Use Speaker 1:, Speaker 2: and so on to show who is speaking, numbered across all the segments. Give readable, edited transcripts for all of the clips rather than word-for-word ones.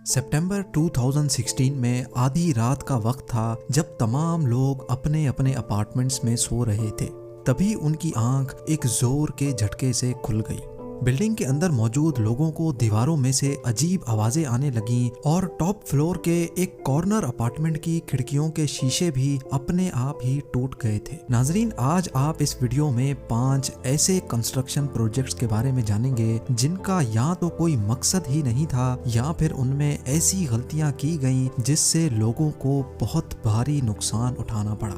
Speaker 1: सितंबर 2016 में आधी रात का वक्त था जब तमाम लोग अपने अपने अपार्टमेंट्स में सो रहे थे। तभी उनकी आंख एक जोर के झटके से खुल गई। बिल्डिंग के अंदर मौजूद लोगों को दीवारों में से अजीब आवाजें आने लगीं और टॉप फ्लोर के एक कॉर्नर अपार्टमेंट की खिड़कियों के शीशे भी अपने आप ही टूट गए थे। नाजरीन, आज आप इस वीडियो में 5 ऐसे कंस्ट्रक्शन प्रोजेक्ट्स के बारे में जानेंगे जिनका या तो कोई मकसद ही नहीं था या फिर उनमें ऐसी गलतियां की गईं जिससे लोगों को बहुत भारी नुकसान उठाना पड़ा।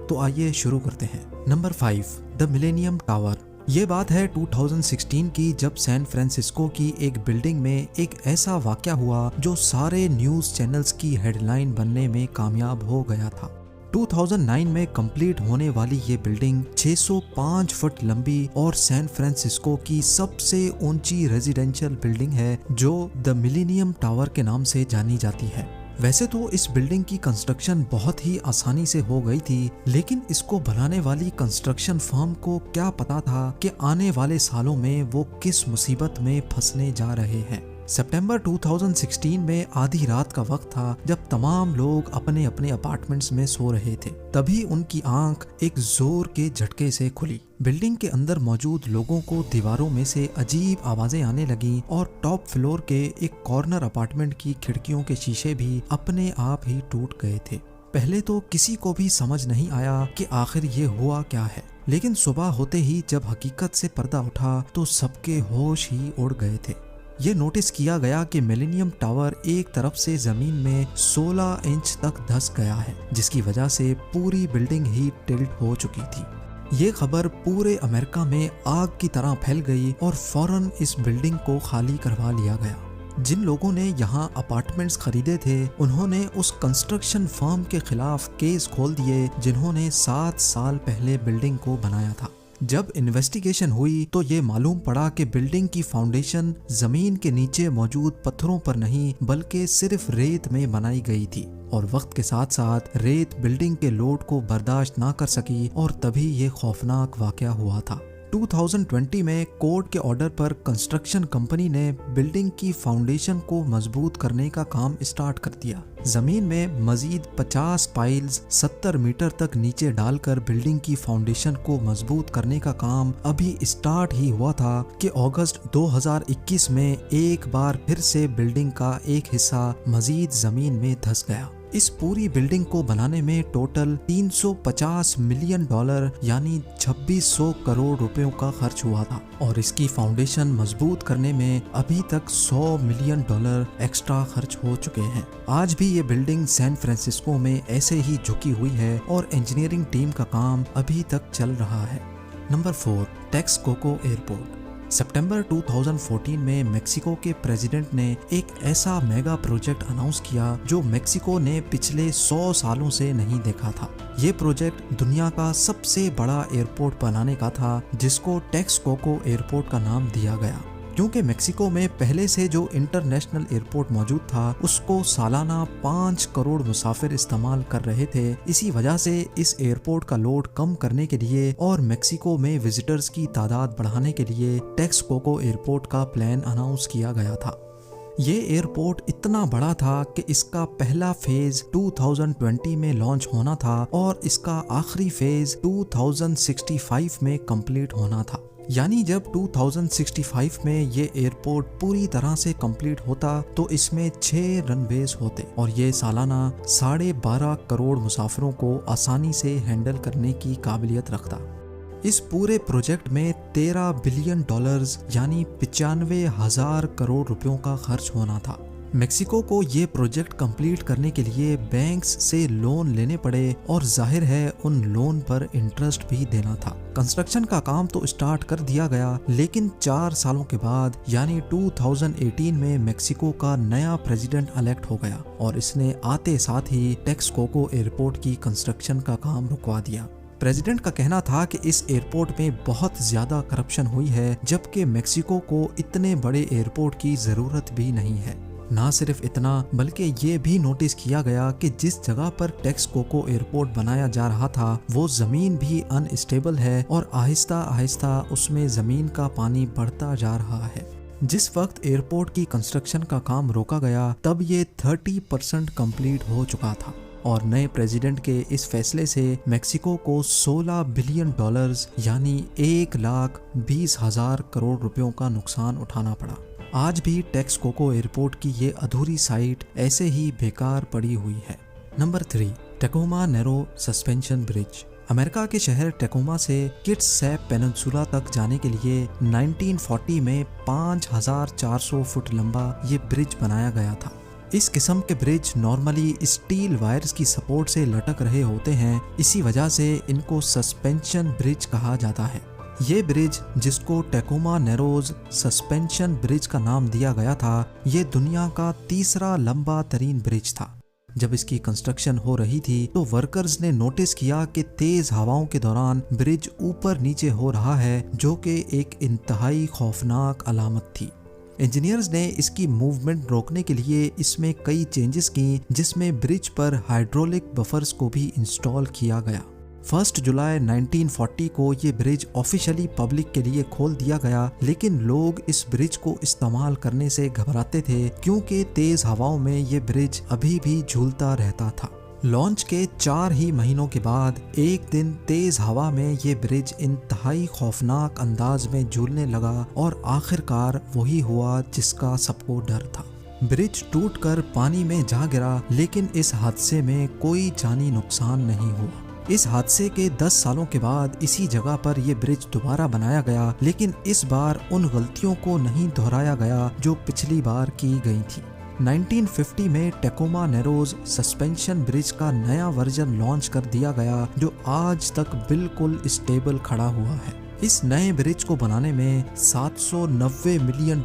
Speaker 1: तो आइए शुरू करते हैं। Number 5, the millennium tower. ये बात है 2016 की, जब सैन फ्रांसिस्को की एक बिल्डिंग में एक ऐसा वाकया हुआ जो सारे न्यूज चैनल्स की हेडलाइन बनने में कामयाब हो गया था। 2009 में कंप्लीट होने वाली ये बिल्डिंग 605 फुट लंबी और सैन फ्रांसिस्को की सबसे ऊंची रेजिडेंशियल बिल्डिंग है जो द मिलेनियम टावर के नाम से जानी जाती है। वैसे तो इस बिल्डिंग की कंस्ट्रक्शन बहुत ही आसानी से हो गई थी, लेकिन इसको बनाने वाली कंस्ट्रक्शन फर्म को क्या पता था कि आने वाले सालों में वो किस मुसीबत में फंसने जा रहे हैं। सितंबर 2016 में आधी रात का वक्त था जब तमाम लोग अपने अपने अपार्टमेंट्स में सो रहे थे। तभी उनकी आंख एक जोर के झटके से खुली। बिल्डिंग के अंदर मौजूद लोगों को दीवारों में से अजीब आवाजें आने लगी और टॉप फ्लोर के एक कॉर्नर अपार्टमेंट की खिड़कियों के शीशे भी अपने आप ही टूट गए थे। पहले तो किसी को भी समझ नहीं आया कि आखिर ये हुआ क्या है, लेकिन सुबह होते ही जब हकीकत से पर्दा उठा तो सबके होश ही उड़ गए थे। ये नोटिस किया गया कि मिलेनियम टावर एक तरफ से जमीन में 16 इंच तक धंस गया है, जिसकी वजह से पूरी बिल्डिंग ही टिल्ट हो चुकी थी। ये खबर पूरे अमेरिका में आग की तरह फैल गई और फौरन इस बिल्डिंग को खाली करवा लिया गया। जिन लोगों ने यहाँ अपार्टमेंट्स खरीदे थे उन्होंने उस कंस्ट्रक्शन फर्म के खिलाफ केस खोल दिए जिन्होंने 7 साल पहले बिल्डिंग को बनाया था। जब इन्वेस्टिगेशन हुई तो ये मालूम पड़ा कि बिल्डिंग की फाउंडेशन जमीन के नीचे मौजूद पत्थरों पर नहीं बल्कि सिर्फ रेत में बनाई गई थी और वक्त के साथ साथ रेत बिल्डिंग के लोड को बर्दाश्त ना कर सकी और तभी ये खौफनाक वाकया हुआ था। 2020 में कोर्ट के ऑर्डर पर कंस्ट्रक्शन कंपनी ने बिल्डिंग की फाउंडेशन को मजबूत करने का काम स्टार्ट कर दिया। जमीन में मजीद 50 पाइल्स 70 मीटर तक नीचे डालकर बिल्डिंग की फाउंडेशन को मजबूत करने का काम अभी स्टार्ट ही हुआ था कि अगस्त 2021 में एक बार फिर से बिल्डिंग का एक हिस्सा मजीद जमीन में धंस गया। इस पूरी बिल्डिंग को बनाने में टोटल $350 मिलियन यानी 2600 करोड़ रुपयों का खर्च हुआ था और इसकी फाउंडेशन मजबूत करने में अभी तक $100 मिलियन एक्स्ट्रा खर्च हो चुके हैं। आज भी ये बिल्डिंग सैन फ्रांसिस्को में ऐसे ही झुकी हुई है और इंजीनियरिंग टीम का काम अभी तक चल रहा है। Number 4, Texaco airport. सितंबर 2014 में मेक्सिको के प्रेसिडेंट ने एक ऐसा मेगा प्रोजेक्ट अनाउंस किया जो मेक्सिको ने पिछले 100 सालों से नहीं देखा था। ये प्रोजेक्ट दुनिया का सबसे बड़ा एयरपोर्ट बनाने का था जिसको टेक्साको एयरपोर्ट का नाम दिया गया, क्योंकि मेक्सिको में पहले से जो इंटरनेशनल एयरपोर्ट मौजूद था उसको सालाना 5 करोड़ मुसाफिर इस्तेमाल कर रहे थे। इसी वजह से इस एयरपोर्ट का लोड कम करने के लिए और मेक्सिको में विजिटर्स की तादाद बढ़ाने के लिए टेक्साको एयरपोर्ट का प्लान अनाउंस किया गया था। ये एयरपोर्ट इतना बड़ा था कि इसका पहला फेज 2020 में लॉन्च होना था और इसका आखिरी फेज 2065 में कंप्लीट होना था। यानी जब 2065 में ये एयरपोर्ट पूरी तरह से कंप्लीट होता तो इसमें 6 रनवेज होते और ये सालाना 12.5 करोड़ मुसाफिरों को आसानी से हैंडल करने की काबिलियत रखता। इस पूरे प्रोजेक्ट में $13 बिलियन यानी 95,000 करोड़ रुपयों का खर्च होना था। मेक्सिको को ये प्रोजेक्ट कंप्लीट करने के लिए बैंक्स से लोन लेने पड़े और जाहिर है उन लोन पर इंटरेस्ट भी देना था। कंस्ट्रक्शन का काम तो स्टार्ट कर दिया गया, लेकिन 4 सालों के बाद यानी 2018 में मेक्सिको का नया प्रेसिडेंट इलेक्ट हो गया और इसने आते साथ ही टेक्साको एयरपोर्ट की कंस्ट्रक्शन का काम रुकवा दिया। प्रेसिडेंट का कहना था कि इस एयरपोर्ट में बहुत ज्यादा करप्शन हुई है, जबकि मेक्सिको को इतने बड़े एयरपोर्ट की जरूरत भी नहीं है। ना सिर्फ इतना बल्कि ये भी नोटिस किया गया कि जिस जगह पर टेक्साको एयरपोर्ट बनाया जा रहा था वो जमीन भी अनस्टेबल है और आहिस्ता आहिस्ता उसमें जमीन का पानी बढ़ता जा रहा है। जिस वक्त एयरपोर्ट की कंस्ट्रक्शन का काम रोका गया तब ये 30% कंप्लीट हो चुका था और नए प्रेसिडेंट के इस फैसले से मेक्सिको को $16 बिलियन यानी 1,20,000 करोड़ रुपयों का नुकसान उठाना पड़ा। आज भी टेक्सकोको एयरपोर्ट की ये अधूरी साइट ऐसे ही बेकार पड़ी हुई है। Number 3, Tacoma Narrows suspension bridge. America के शहर टेकोमा से किट्सैप पेनिनसुला तक जाने के लिए 1940 में 5,400 फुट लंबा ये ब्रिज बनाया गया था। इस किस्म के ब्रिज नॉर्मली स्टील वायर्स की सपोर्ट से लटक रहे होते हैं, इसी वजह से इनको सस्पेंशन ब्रिज कहा जाता है। ये ब्रिज, जिसको टेकोमा नैरोज सस्पेंशन ब्रिज का नाम दिया गया था, ये दुनिया का तीसरा लंबा तरीन ब्रिज था। जब इसकी कंस्ट्रक्शन हो रही थी तो वर्कर्स ने नोटिस किया कि तेज हवाओं के दौरान ब्रिज ऊपर नीचे हो रहा है, जो कि एक इंतहाई खौफनाक अलामत थी। इंजीनियर्स ने इसकी मूवमेंट रोकने के लिए इसमें कई चेंजेस की, जिसमें ब्रिज पर हाइड्रोलिक बफर्स को भी इंस्टॉल किया गया। 1 जुलाई 1940 को ये ब्रिज ऑफिशियली पब्लिक के लिए खोल दिया गया, लेकिन लोग इस ब्रिज को इस्तेमाल करने से घबराते थे क्योंकि तेज हवाओं में ये ब्रिज अभी भी झूलता रहता था। लॉन्च के 4 ही महीनों के बाद एक दिन तेज हवा में ये ब्रिज इंतहाई खौफनाक अंदाज में झूलने लगा और आखिरकार वही हुआ जिसका सबको डर था। ब्रिज टूटकर पानी में जा गिरा, लेकिन इस हादसे में कोई जानी नुकसान नहीं हुआ। इस हादसे के 10 सालों के बाद इसी जगह पर यह ब्रिज दोबारा बनाया गया, लेकिन इस बार उन गलतियों को नहीं दोहराया गया जो पिछली बार की गई थी। 1950 में टेकोमा नैरोज सस्पेंशन ब्रिज का नया वर्जन लॉन्च कर दिया गया, जो आज तक बिल्कुल स्टेबल खड़ा हुआ है। इस नए ब्रिज को बनाने में $790 मिलियन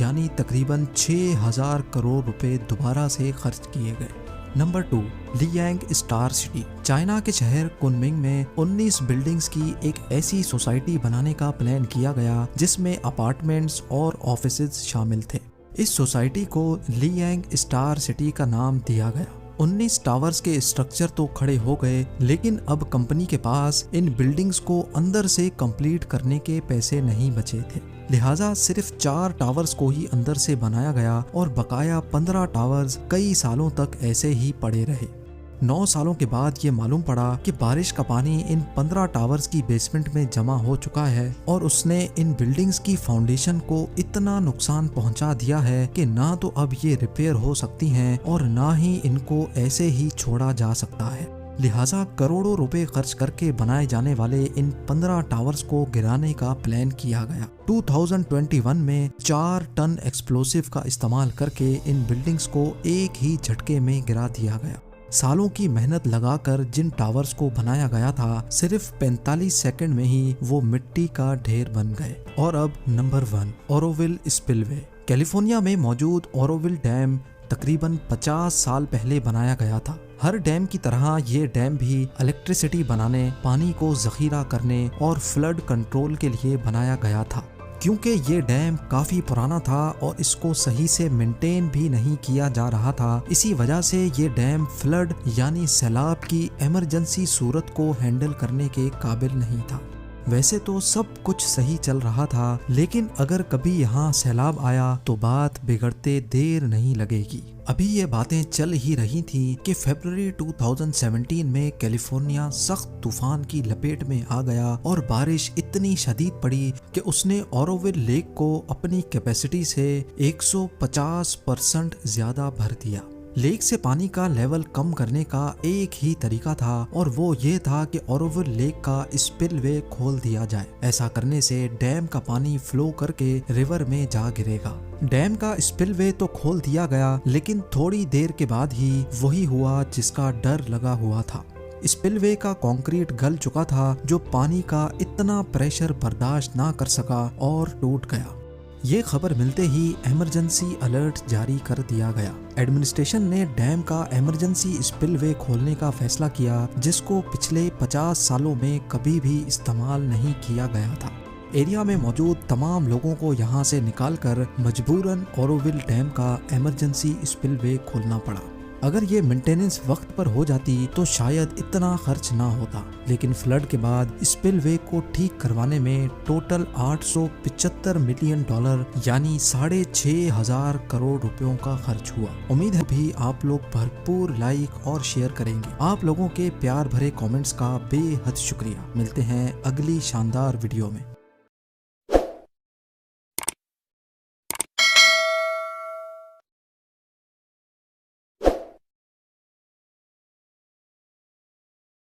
Speaker 1: यानी तकरीबन 6,000 करोड़ रुपए दोबारा से खर्च किए गए। Number 2, Liang star city. China के शहर कुनमिंग में 19 बिल्डिंग्स की एक ऐसी सोसाइटी बनाने का प्लान किया गया जिसमें अपार्टमेंट्स और ऑफिसेज शामिल थे। इस सोसाइटी को लियांग स्टार सिटी का नाम दिया गया। 19 टावर्स के स्ट्रक्चर तो खड़े हो गए, लेकिन अब कंपनी के पास इन बिल्डिंग्स को अंदर से कंप्लीट करने के पैसे नहीं बचे थे, लिहाजा सिर्फ 4 टावर्स को ही अंदर से बनाया गया और बकाया 15 टावर्स कई सालों तक ऐसे ही पड़े रहे। 9 सालों के बाद ये मालूम पड़ा कि बारिश का पानी इन 15 टावर्स की बेसमेंट में जमा हो चुका है और उसने इन बिल्डिंग्स की फाउंडेशन को इतना नुकसान पहुंचा दिया है कि ना तो अब ये रिपेयर हो सकती हैं और ना ही इनको ऐसे ही छोड़ा जा सकता है। लिहाजा करोड़ों रुपए खर्च करके बनाए जाने वाले इन 15 टावर्स को गिराने का प्लान किया गया। 2021 में 4 टन एक्सप्लोसिव का इस्तेमाल करके इन बिल्डिंग्स को एक ही झटके में गिरा दिया गया। सालों की मेहनत लगाकर जिन टावर्स को बनाया गया था, सिर्फ 45 सेकंड में ही वो मिट्टी का ढेर बन गए। और अब नंबर 1, ओरोविल स्पिलवे। कैलिफोर्निया में मौजूद ओरोविल डैम तकरीबन 50 साल पहले बनाया गया था। हर डैम की तरह ये डैम भी इलेक्ट्रिसिटी बनाने, पानी को जखीरा करने और फ्लड कंट्रोल के लिए बनाया गया था। क्योंकि ये डैम काफी पुराना था और इसको सही से मेंटेन भी नहीं किया जा रहा था, इसी वजह से ये डैम फ्लड यानी सैलाब की इमरजेंसी सूरत को हैंडल करने के काबिल नहीं था। वैसे तो सब कुछ सही चल रहा था, लेकिन अगर कभी यहाँ सैलाब आया तो बात बिगड़ते देर नहीं लगेगी। अभी ये बातें चल ही रही थी कि फरवरी 2017 में कैलिफोर्निया सख्त तूफान की लपेट में आ गया और बारिश इतनी शदीद पड़ी कि उसने ओरोविल लेक को अपनी कैपेसिटी से 150% ज्यादा भर दिया। लेक से पानी का लेवल कम करने का एक ही तरीका था और वो ये था कि ओरोविल लेक का स्पिलवे खोल दिया जाए। ऐसा करने से डैम का पानी फ्लो करके रिवर में जा गिरेगा। डैम का स्पिलवे तो खोल दिया गया, लेकिन थोड़ी देर के बाद ही वही हुआ जिसका डर लगा हुआ था। स्पिलवे का कंक्रीट गल चुका था, जो पानी का इतना प्रेशर बर्दाश्त ना कर सका और टूट गया। ये खबर मिलते ही इमरजेंसी अलर्ट जारी कर दिया गया। एडमिनिस्ट्रेशन ने डैम का इमरजेंसी स्पिलवे खोलने का फैसला किया, जिसको पिछले 50 सालों में कभी भी इस्तेमाल नहीं किया गया था। एरिया में मौजूद तमाम लोगों को यहाँ से निकालकर मजबूरन ओरोविल डैम का इमरजेंसी स्पिलवे खोलना पड़ा। अगर ये मेंटेनेंस वक्त पर हो जाती तो शायद इतना खर्च ना होता, लेकिन फ्लड के बाद स्पिलवे को ठीक करवाने में टोटल $875 मिलियन यानी 6,500 करोड़ रुपयों का खर्च हुआ। उम्मीद है भी आप लोग भरपूर लाइक और शेयर करेंगे। आप लोगों के प्यार भरे कमेंट्स का बेहद शुक्रिया। मिलते हैं अगली शानदार वीडियो में।